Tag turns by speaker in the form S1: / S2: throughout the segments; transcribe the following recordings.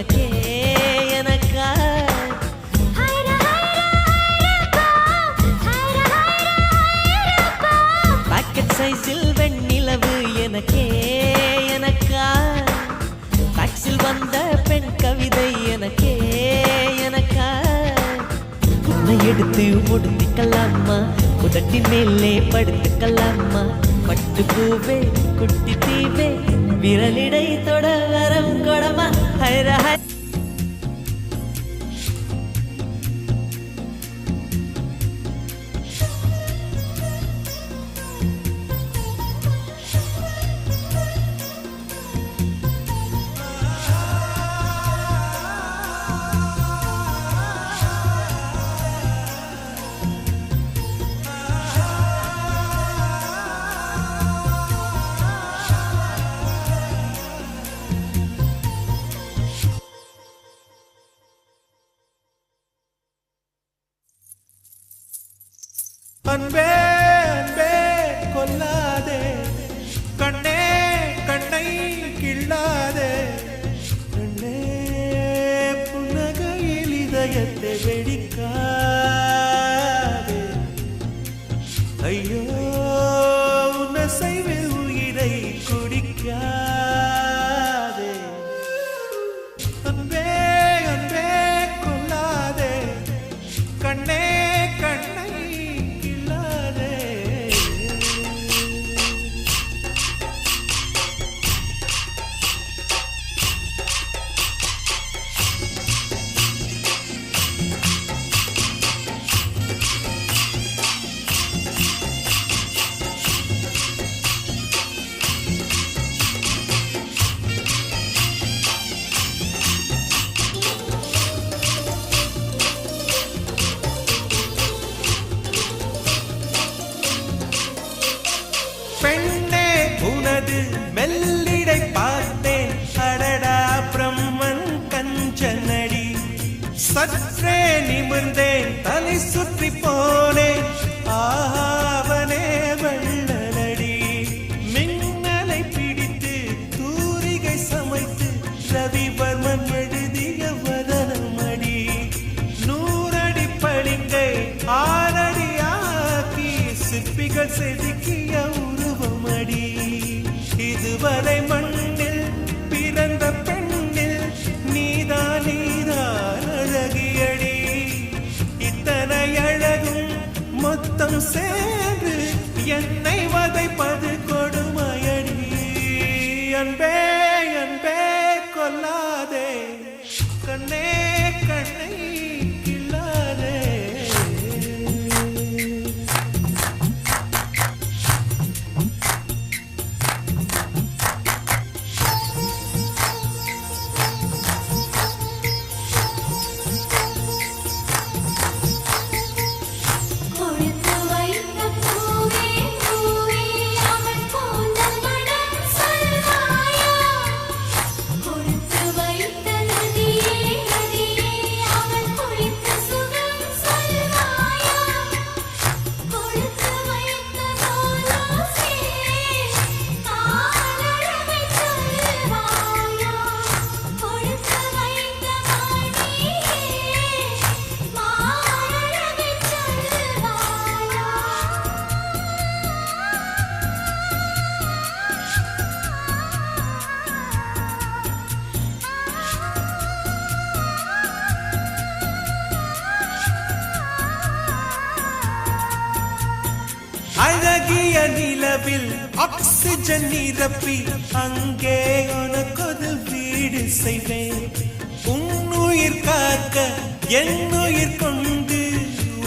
S1: எனக்கே எனக்கா பாக்கெட் சைஸில் வெண்ணிலவு எனக்கே எனக்கா டாக்ஸில் வந்த பெண் கவிதை எனக்கே எனக்கா உன்னை எடுத்து முடித்துக்கலாமா உதட்டின் மேலே படுத்துக்கலாமா பட்டு பூவே குட்டி தீவே விரலிடை தொட வரம் கொடமா ஹைர ஹை
S2: அன்பே அன்பே கொல்லாதே கண்ணே கண்ணை கிள்ளாதே கண்ணே புன்னகையில் இதயத்தை வெடிக்காதே ஐயோ உன்னசைவில் உயிரை குடிக்காதே அன்பே அன்பே கொல்லாதே கண்ணே கண்ணை பெண்ணே உனது மெல்லிடை பார்த்தேன் அடடா பிரம்மன் கஞ்சனடி சற்றே நிமிர்ந்தேன் தலை சுற்றி போனேன் ஆவனே வெள்ளனடி மின்னலை பிடித்து தூரிகை சமைத்து ரவிவர்மன் எழுதிய வதனமடி 100 அடி பளிங்கை 6 அடி ஆக்கி சிற்பிகள் செதுக்கிய உருவமடி இதுவரை மண்ணில் பிறந்த பெண்ணில் நீதான் நீதான் அழகியடி இத்தனை அழகும் மொத்தம் சேர்ந்து என்னை வதைப்பது கொடுமையடி அன்பே அன்பே கொல்லாதே கண்ணே கண்ணை கிள்ளாதே அழகிய நிலவில் ஆக்சிஜன் நிரப்பி அங்கே உனக்கொரு வீடு செய்வேன் உன்னுயிர் காக்க என் உயிர் கொண்டு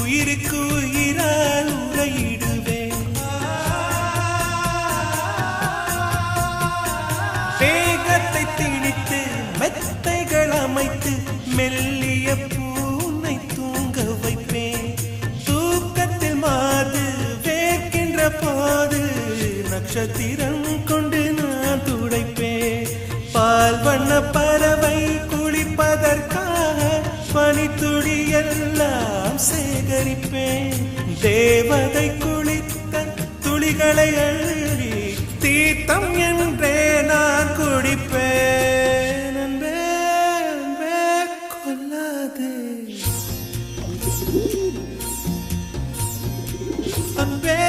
S2: உயிருக்கு உயிரால் உரையிடுவேன் வேகத்தை திணித்து மெத்தைகள் அமைத்து மெல்லிய பூனை தூங்க வைப்பேன் தூக்கத்தில் மாது போது நட்சத்திரம் கொண்டு நான் துடைப்பேன் பால் வண்ண பறவை குளிப்பதற்காக பனித்துளி எல்லாம் சேகரிப்பேன் தேவதை குளித்த துளிகளை அள்ளி தீர்த்தம் என்றே நான் குடிப்பேன் அன்பே அன்பே